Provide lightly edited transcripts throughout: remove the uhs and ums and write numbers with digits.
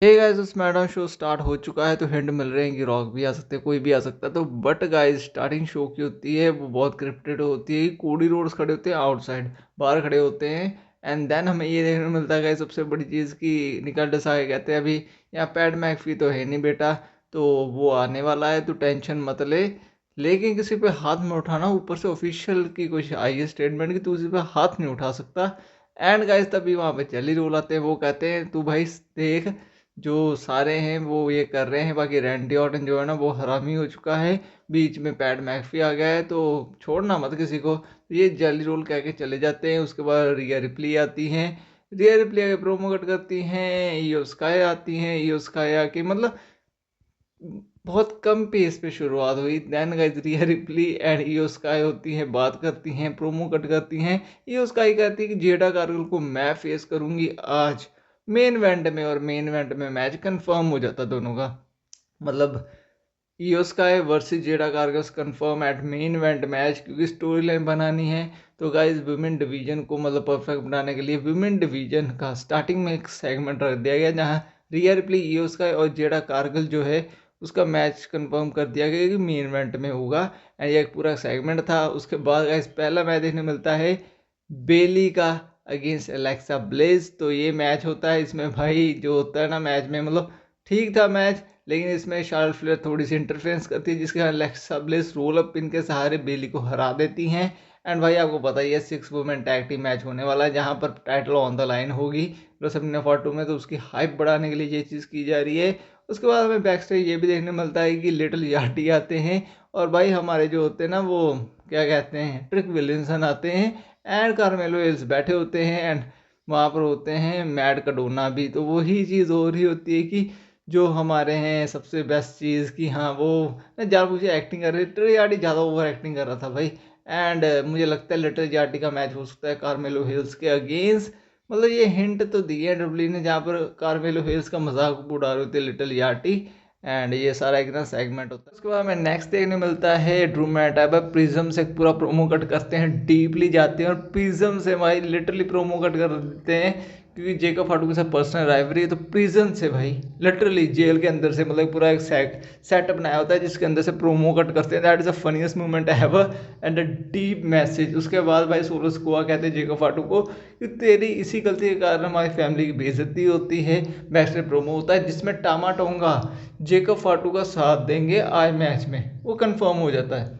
Hey guys, उस madam show start हो चुका है तो हिंट मिल रहे हैं कि रॉक भी आ सकते हैं, कोई भी आ सकता है। तो बट गाइस, स्टार्टिंग शो की होती है वो बहुत क्रिप्टेड होती है। कोडी रोड्स खड़े होते हैं आउटसाइड, बाहर खड़े होते हैं। एंड देन हमें ये देखने को मिलता है गाइस, सबसे बड़ी चीज़ की निकलडस आगे कहते हैं अभी यहाँ पैड मैकफी तो है नहीं बेटा, तो वो आने वाला है, तो टेंशन मत ले। लेकिन किसी पे हाथ में उठाना, ऊपर से ऑफिशियल की कुछ आई है स्टेटमेंट की तू किसी पे हाथ नहीं उठा सकता। एंड गाइस, तभी वहाँ पे जेली रोल आते हैं। वो कहते हैं तू भाई देख, जो सारे हैं वो ये कर रहे हैं, बाकी रैंडी ऑर्टन जो है ना वो हरामी हो चुका है। बीच में पैट मैकफी आ गया है, तो छोड़ना मत किसी को। तो ये जेली रोल कह के चले जाते हैं। उसके बाद रिया रिप्ली आती हैं। रिया रिप्ली आके प्रोमो कट करती हैं। ईओ स्काई आती हैं। ईओ स्काई आके मतलब बहुत कम पेस पे शुरुआत हुई। देन गाइस, रिया रिप्ली एंड ईओ स्काई होती हैं, बात करती हैं, प्रोमो कट करती हैं। ईओ स्काई कहती है कि जेडा कारगिल को मैं फेस करूंगी आज मेन इवेंट में, और मेन इवेंट में मैच कंफर्म हो जाता दोनों का। मतलब Iyo Sky versus Jade Cargill confirm at main event match, क्योंकि स्टोरी लाइन बनानी है। तो गाइस, वुमेन डिवीजन को मतलब परफेक्ट बनाने के लिए वुमेन डिवीजन का स्टार्टिंग में एक सेगमेंट रख दिया गया, जहां रिया रिप्ली, ईओ स्काई और जेडा कारगिल जो है उसका मैच कंफर्म कर दिया गया कि मेन इवेंट में होगा। एंड ये एक पूरा सेगमेंट था। उसके बाद गाइस, पहला मैच देखने मिलता है बेली का अगेंस्ट एलेक्सा ब्लेज। तो ये मैच होता है, इसमें भाई जो होता है ना मैच में, मतलब ठीक था मैच, लेकिन इसमें शार्लट फ्लेयर थोड़ी सी इंटरफेरेंस करती है, जिसके कारण एलेक्सा ब्लेज रोल अप पिन के सहारे बेली को हरा देती हैं। एंड भाई आपको पता ही है 6 वुमेन टैग टीम मैच होने वाला है, जहां पर टाइटल ऑन द लाइन होगी रेसलमेनिया 42 में। तो उसकी हाइप बढ़ाने के लिए ये चीज़ की जा रही है। उसके बाद हमें बैक स्टेज ये भी देखने मिलता है कि लिटिल यार्टी आते हैं, और भाई हमारे जो होते हैं ना वो क्या कहते हैं, ट्रिक विलियमसन आते हैं। एंड कार्मेलो हिल्स बैठे होते हैं। एंड वहाँ पर होते हैं मैट कडोना भी। तो वही चीज़ हो रही होती है कि जो हमारे हैं सबसे बेस्ट चीज़ कि हाँ वो ज़्यादा मुझे एक्टिंग कर रही, लिटिल यार्डी ज़्यादा ओवर एक्टिंग कर रहा था भाई। एंड मुझे लगता है लिटिल यार्डी का मैच हो सकता है कार्मेलो हिल्स के अगेंस्ट। मतलब ये हिंट तो दी है डब्ल्यू ने, जहाँ पर कार्मेलो हिल्स का मजाक उड़ा रहे होते हैं लिटिल यार्डी। एंड ये सारा एक ना सेगमेंट होता है। उसके बाद हमें नेक्स्ट देखने मिलता है ड्रू मैटाइवर प्रिज्म से पूरा प्रोमो कट करते हैं, डीपली जाते हैं और प्रिज्म से भाई लिटरली प्रोमो कट कर देते हैं, क्योंकि जेकब फाटू के साथ पर्सनल राइवरी है। तो प्रिजन से भाई लिटरली जेल के अंदर से मतलब पूरा एक सेटअप बनाया होता है, जिसके अंदर से प्रोमो कट करते हैं। That is the funniest moment ever and a deep message. उसके बाद भाई सोलो स्कोआ कहते हैं जेकब फाटू को कि तेरी इसी गलती के कारण हमारी फैमिली की बेइज्जती होती है। बैक प्रोमो होता है जिसमें टामा टोंगा जेकब फाटू का साथ देंगे आज मैच में, वो कंफर्म हो जाता है।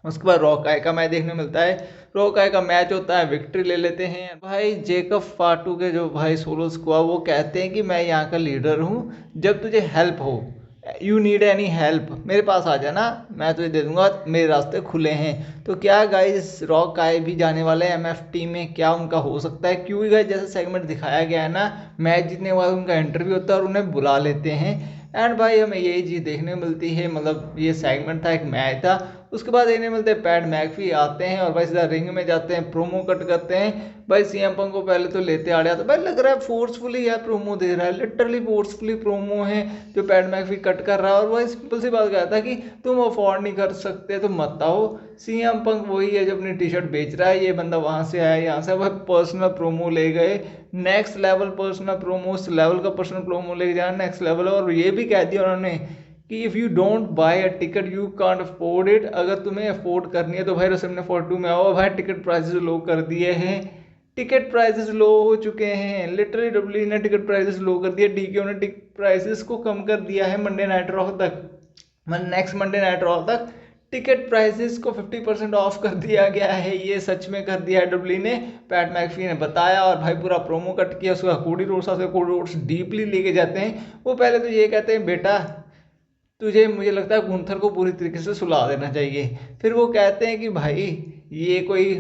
उसके बाद रॉक आय का मैच देखने मिलता है। रॉक आय का मैच होता है, विक्ट्री ले लेते हैं भाई जेकब फाटू के जो भाई सोलो स्क्वाड, वो कहते हैं कि मैं यहाँ का लीडर हूँ, जब तुझे हेल्प हो, यू नीड एनी हेल्प, मेरे पास आ जाना, मैं तुझे दे दूंगा, मेरे रास्ते खुले हैं। तो क्या गाइस, रॉक आय भी जाने वाले हैं एमएफटी में, क्या उनका हो सकता है? क्योंकि गाइस जैसे सेगमेंट दिखाया गया है ना, मैच जीतने के बाद उनका इंटरव्यू होता है और उन्हें बुला लेते हैं। एंड भाई हमें यही चीज़ देखने को मिलती है, मतलब ये सेगमेंट था, एक मैच था। उसके बाद देखने मिलते हैं पैट मैकफी आते हैं और भाई सीधा रिंग में जाते हैं, प्रोमो कट करते हैं। भाई सीएम पंक को पहले तो लेते आ रहा था, भाई लग रहा है फोर्सफुली यार प्रोमो दे रहा है, लिटरली फोर्सफुली प्रोमो है जो पैट मैकफी कट कर रहा है। और भाई सिंपल सी बात कहता है कि तुम अफोर्ड नहीं कर सकते तो मत आओ। सीएम पंक वही है जो अपनी टी शर्ट बेच रहा है, ये बंदा वहां से आया, यहाँ से भाई पर्सनल प्रोमो ले गए, नेक्स्ट लेवल पर्सनल प्रोमो, उस लेवल का पर्सनल प्रोमो लेके जाना नेक्स्ट लेवल। और ये भी कह दिया उन्होंने कि if you don't buy a ticket you can't afford it, अगर तुम्हें अफोर्ड करनी है तो भाई रेसलमेनिया 42 में आओ। भाई टिकट प्राइसेस लो कर दिए हैं, टिकट प्राइसेस लो हो चुके हैं, लिटरली डब्ल्यू ने टिकट प्राइसेस लो कर दिया, डीके ने टिकट प्राइसेस को कम कर दिया है मंडे नाइट रॉ तक, नेक्स्ट मंडे नाइट रॉ तक टिकट प्राइसेस को 50% ऑफ कर दिया गया है। ये सच में कर दिया है डब्ल्यू ने, पैट मैकफी ने बताया। और भाई पूरा प्रोमो कट किया उसका, कोडी रोड्स डीपली लेके जाते हैं। वो पहले तो ये कहते हैं बेटा तुझे, मुझे लगता है गुंथर को पूरी तरीके से सुला देना चाहिए। फिर वो कहते हैं कि भाई ये कोई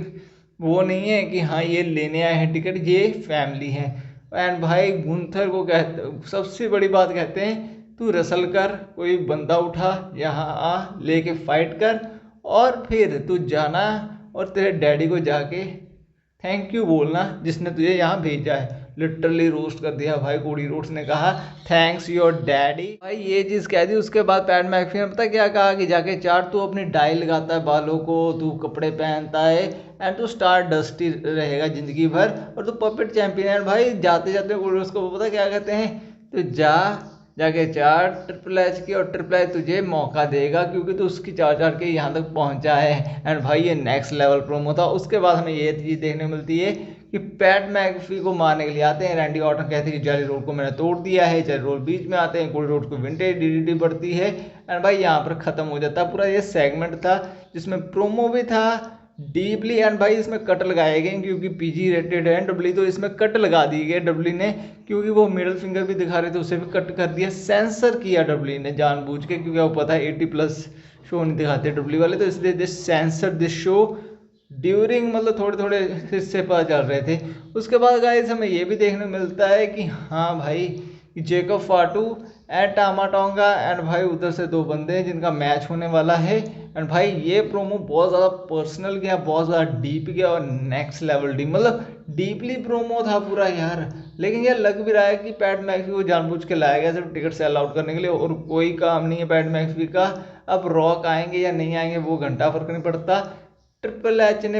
वो नहीं है कि हाँ ये लेने आए हैं टिकट, ये फैमिली है। एंड भाई गुंथर को कहते, सबसे बड़ी बात कहते हैं तू रसल कर, कोई बंदा उठा यहाँ आ, लेके फाइट कर, और फिर तू जाना और तेरे डैडी को जाके थैंक यू बोलना जिसने तुझे यहाँ भेजा है। लिटरली रोस्ट कर दिया भाई, कोडी रोड्स ने कहा थैंक्स योर डैडी, भाई ये चीज़ कह दी। उसके बाद पैट मैकफी ने पता क्या कहा कि जाके चार तू अपनी डाई लगाता है बालों को, तू कपड़े पहनता है, एंड तू स्टार डस्टी रहेगा जिंदगी भर, और तू पपेट चैंपियन है। भाई जाते जाते कोडी रोड्स को पता क्या कहते हैं, तो जाके चार ट्रिपल एच की, और ट्रिपल एच तुझे मौका देगा क्योंकि तू उसकी चार के यहाँ तक पहुंचा है। एंड भाई ये नेक्स्ट लेवल प्रोमो था। उसके बाद हमें ये चीज़ देखने मिलती है कि पैट मैकफी को मारने के लिए आते हैं। रैंडी ऑर्टन कहते हैं कि जेरी रोड को मैंने तोड़ दिया है। जेरी रोड बीच में आते हैं, कोडी रोड को विंटेज डीडीटी बढ़ती है। एंड भाई यहाँ पर खत्म हो जाता है पूरा ये सेगमेंट था, जिसमें प्रोमो भी था डीपली। एंड भाई इसमें कट लगाए गए क्योंकि पीजी रेटेड है डब्ल्यू, तो इसमें कट लगा दी गई डब्ल्यू ने, क्योंकि वो मिडिल फिंगर भी दिखा रहे थे उसे भी कट कर दिया, सेंसर किया डब्ल्यू ने जानबूझ के, क्योंकि वो पता है 80+ शो नहीं दिखाते डब्ल्यू वाले, तो इसलिए this sensor this show during, मतलब थोड़े थोड़े हिस्से पता चल रहे थे। उसके बाद गाइस हमें ये भी देखने मिलता है कि हाँ भाई जेकब फाटू एंड टामा टोंगा, एंड भाई उधर से दो बंदे हैं जिनका मैच होने वाला है। एंड भाई ये प्रोमो बहुत ज़्यादा पर्सनल गया, बहुत ज़्यादा डीप गया और नेक्स्ट लेवल डीप, मतलब डीपली प्रोमो था पूरा यार। लेकिन ये लग भी रहा है कि पैट मैकफी को जानबूझ के लाया गया सिर्फ टिकट सेल आउट करने के लिए, और कोई काम नहीं है पैट मैकफी का। अब रॉक आएंगे या नहीं आएंगे वो घंटा फर्क नहीं पड़ता। ट्रिपल एच ने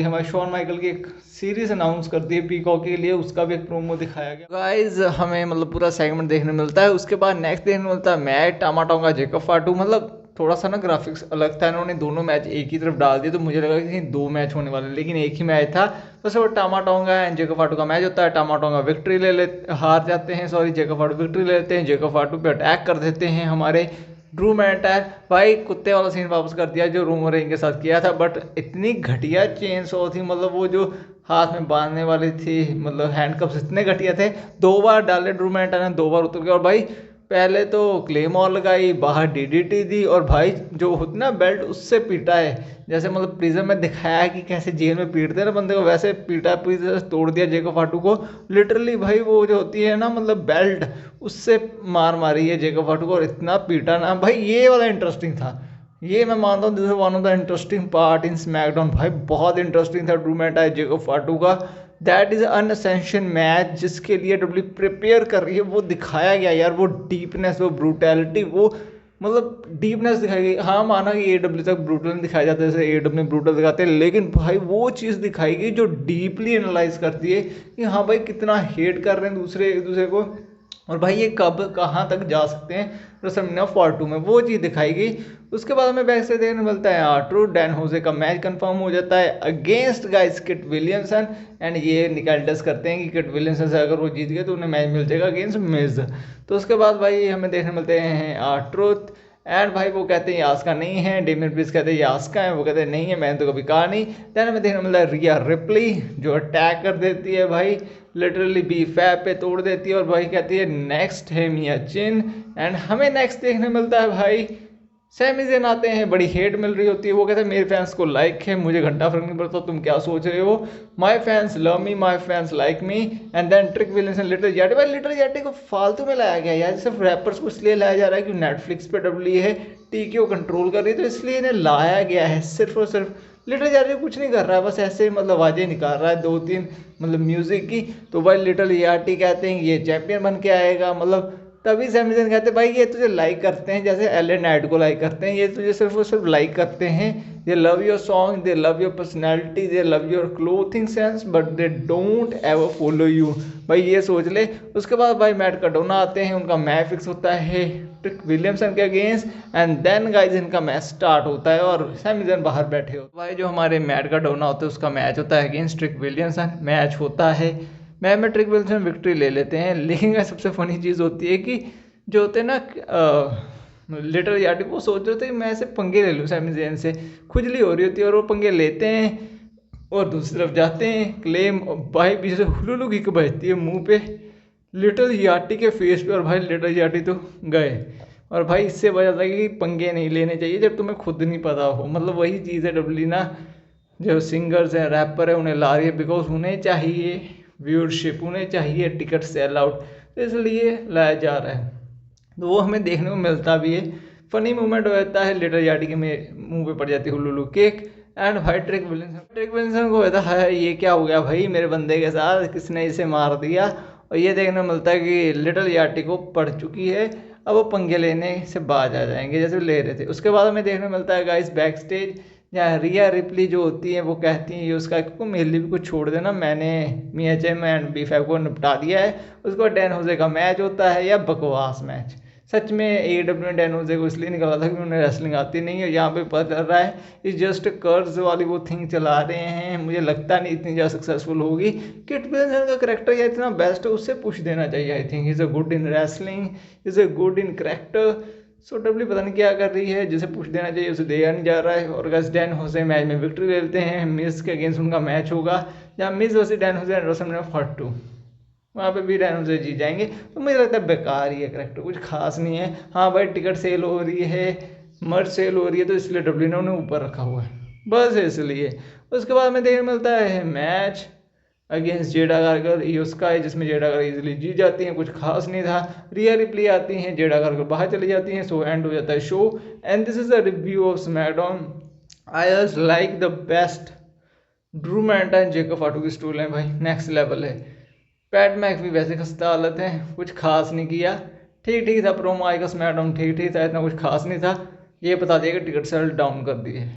हमारे शॉन माइकल की एक सीरीज अनाउंस कर दी है पीकॉक के लिए, उसका भी एक प्रोमो दिखाया गया। गाइज हमें मतलब पूरा सेगमेंट देखने मिलता है। उसके बाद नेक्स्ट देखने मिलता है मैच टामा टोंगा जेकब फाटू, मतलब थोड़ा सा ना ग्राफिक्स अलग था, इन्होंने दोनों मैच एक ही तरफ डाल दिए, तो मुझे लगा कि दो मैच होने वाले, लेकिन एक ही मैच था। तो सब टामा टोंगा एंड जेकब फाटू का मैच होता है। टामा टोंगा विक्ट्री ले लेते हार जाते हैं, जेकब फाटू विक्ट्री ले लेते हैं। जेकब फाटू पे अटैक कर देते हैं हमारे ड्रू मैकइंटायर। भाई कुत्ते वाला सीन वापस कर दिया जो रोमन रेंज के साथ किया था, बट इतनी घटिया चेन सॉ थी, मतलब वो जो हाथ में बांधने वाली थी, मतलब हैंडकप्स इतने घटिया थे। 2 बार डाले ड्रू मैकइंटायर ने, 2 बार उतर गया। और भाई पहले तो क्लेमोर लगाई, बाहर डीडीटी दी, और भाई जो होती ना बेल्ट उससे पीटा है, जैसे मतलब प्रिज्म में दिखाया है कि कैसे जेल में पीटते हैं ना बंदे को, वैसे पीटा पीटा तोड़ दिया जेकब फाटू को लिटरली। भाई वो जो होती है ना मतलब बेल्ट, उससे मार मारी है जेकब फाटू को, और इतना पीटा ना भाई। ये वाला इंटरेस्टिंग था, ये मैं मानता हूँ this is one of the interesting part in SmackDown. भाई बहुत इंटरेस्टिंग था ड्रू मैकइंटायर जेकब फाटू का। दैट इज अनअसेंशन मैच जिसके लिए डब्ल्यू प्रिपेयर कर रही है, वो दिखाया गया यार। वो डीपनेस, वो ब्रूटैलिटी, वो मतलब डीपनेस दिखाई गई। हाँ माना कि एडब्ल्यू तक ब्रूटल नहीं दिखाया जाता जैसे एडब्ल्यू में ब्रूटल दिखाते हैं, लेकिन भाई वो चीज़ दिखाई गई जो डीपली एनालाइज करती है कि हाँ भाई कितना हेट कर रहे हैं दूसरे एक दूसरे को, और भाई ये कब कहाँ तक जा सकते हैं रेसलमेनिया 42 में, वो चीज़ दिखाई गई। उसके बाद हमें बैक से देखने मिलता है आर्ट्रो डैन होजे का मैच कंफर्म हो जाता है against guys kit Williamson. And ये निकाल्डस करते हैं कि किट विलियमसन से अगर वो जीत गए तो उन्हें मैच मिल जाएगा अगेंस्ट मिज। तो उसके बाद भाई हमें देखने मिलते हैं आर्ट्रोथ, एंड भाई वो कहते हैं यास्का नहीं है। डेमियन प्रीस्ट कहते हैं यास्का है, वो कहते हैं नहीं है, मैंने तो कभी कहा नहीं। दैन हमें देखने मिलता है रिया रिप्ली जो अटैक कर देती है भाई, लिटरली बी फैप पे तोड़ देती है, और भाई कहती है नेक्स्ट है मिया चिन। एंड हमें नेक्स्ट देखने मिलता है भाई सैमी ज़ेन आते हैं, बड़ी हेट मिल रही होती है। वो कहते हैं मेरे फैंस को लाइक है, मुझे घंटा फर्क नहीं पड़ता तुम क्या सोच रहे हो, my fans love me, my fans like me. And then trick Williamson little JT, भाई लिटिल जेटी को फालतू में लाया गया यार, सिर्फ रैपर्स को इसलिए लाया जा रहा है कि नेटफ्लिक्स पे डब्ल्यू है टी को कंट्रोल कर रही है, तो इसलिए इन्हें लाया गया है सिर्फ और सिर्फ। लिटिल जेटी कुछ नहीं कर रहा है, बस ऐसे ही मतलब आवाज़ें निकाल रहा है 2-3 मतलब म्यूजिक की। तो भाई लिटिल जेटी कहते हैं ये चैंपियन बन के आएगा, मतलब तभी सैमी ज़ेन कहते हैं भाई ये तुझे लाइक करते हैं जैसे एल ए नाइट को लाइक करते हैं, ये तुझे सिर्फ और सिर्फ लाइक करते हैं। दे love your song, they love your personality, they love your clothing sense, but they don't ever follow you. भाई ये सोच ले। उसके बाद भाई मैट कार्डोना आते हैं, उनका मैच फिक्स होता है ट्रिक विलियमसन के अगेंस्ट। एंड देन गाइज इनका मैच स्टार्ट होता है और सैमी ज़ेन बाहर बैठे हो। भाई जो हमारे मैट कार्डोना होते हैं उसका मैच होता है अगेंस्ट ट्रिक विलियमसन, मैच होता है मैच में ट्रिक विलियमसन विक्ट्री ले लेते हैं। लेकिन सबसे फनी चीज़ होती है कि जो होते हैं ना लिटिल यार्डी, वो सोच रहे थे कि मैं ऐसे पंगे ले लूँ सैमी ज़ेन से, खुजली हो रही होती है और वो पंगे लेते हैं और दूसरी तरफ जाते हैं क्लेम, भाई पीछे से हुलुलु किक बजती है मुंह पे लिटिल यार्डी के फेस पे, और भाई लिटिल यार्डी तो गए। और भाई इससे वजह था कि पंगे नहीं लेने चाहिए जब तुम्हें खुद नहीं पता हो, मतलब वही चीज़ है डब्ल्यू ना, जो सिंगर्स हैं रैपर है उन्हें ला रही है बिकॉज उन्हें चाहिए व्यूअरशिप, उन्हें चाहिए टिकट सेल आउट, तो इसलिए लाया जा रहा है। तो वो हमें देखने को मिलता भी है, फनी मोमेंट होता है लिटिल यार्डी के मुंह पे पड़ जाती है हुलुलु केक। एंड भाई ट्रिक विलियमसन को होता है ये क्या हो गया भाई मेरे बंदे के साथ, किसने इसे मार दिया। और ये देखने को मिलता है कि लिटिल यार्डी को पड़ चुकी है, अब वो पंगे लेने से बाज आ जाएंगे जैसे ले रहे थे। उसके बाद हमें देखने को मिलता है गाइस बैक स्टेज जहाँ रिया रिप्ली जो होती है वो कहती है उसका को मेरे लिए भी कुछ छोड़ देना, मैंने मिया जेम एंड B5 को निपटा दिया है। उसके बाद डैन होजे का मैच होता है, या बकवास मैच। सच में AEW ने डैन होजे को इसलिए निकाला था कि उन्हें रेसलिंग आती नहीं है। यहाँ पे पता चल रहा है इस जस्ट कर्ज वाली वो थिंग चला रहे हैं, मुझे लगता नहीं इतनी ज़्यादा सक्सेसफुल होगी। किट विंसलेट का करेक्टर या इतना बेस्ट है, उससे पुश देना चाहिए। I think is a good in wrestling, is a good in character. So W पता नहीं क्या कर रही है, जिसे पुश देना चाहिए उसे दिया नहीं जा रहा है। और अगर डैन होजे मैच में विक्ट्री ले लेते हैं, मिज के अगेंस्ट उनका मैच होगा, जहाँ मिज वर्सेस डैन होजे रेसलमेनिया 42, वहाँ पे भी डैन होजे जीत जाएंगे। तो मुझे लगता है बेकार ही है करेक्टर, कुछ खास नहीं है। हाँ भाई, टिकट सेल हो रही है, मर्च सेल हो रही है, तो इसलिए डब्ल्यू ने उन्हें ऊपर रखा हुआ है, बस इसलिए। उसके बाद में देखने मिलता है मैच अगेंस्ट जेडा गार्गर ईओ स्काई, जिसमें जेडा गार्गर इजीली जीत जाती हैं, कुछ खास नहीं था। रिया रिप्ली आती हैं, जेडा गार्गर बाहर चली जाती हैं, सो एंड हो जाता है show. And this is a review of SmackDown. I just like the best. Drew मैंटा एंड जेकब फाटू की स्टोरी है भाई, नेक्स्ट लेवल है। पैट मैक भी वैसे खस्ता हालत है, कुछ खास नहीं किया। ठीक ठीक था, प्रोमो आई का स्मैकडाउन ठीक ठीक था, इतना कुछ खास नहीं था। ये बता दिया कि टिकट सेल डाउन कर दिए।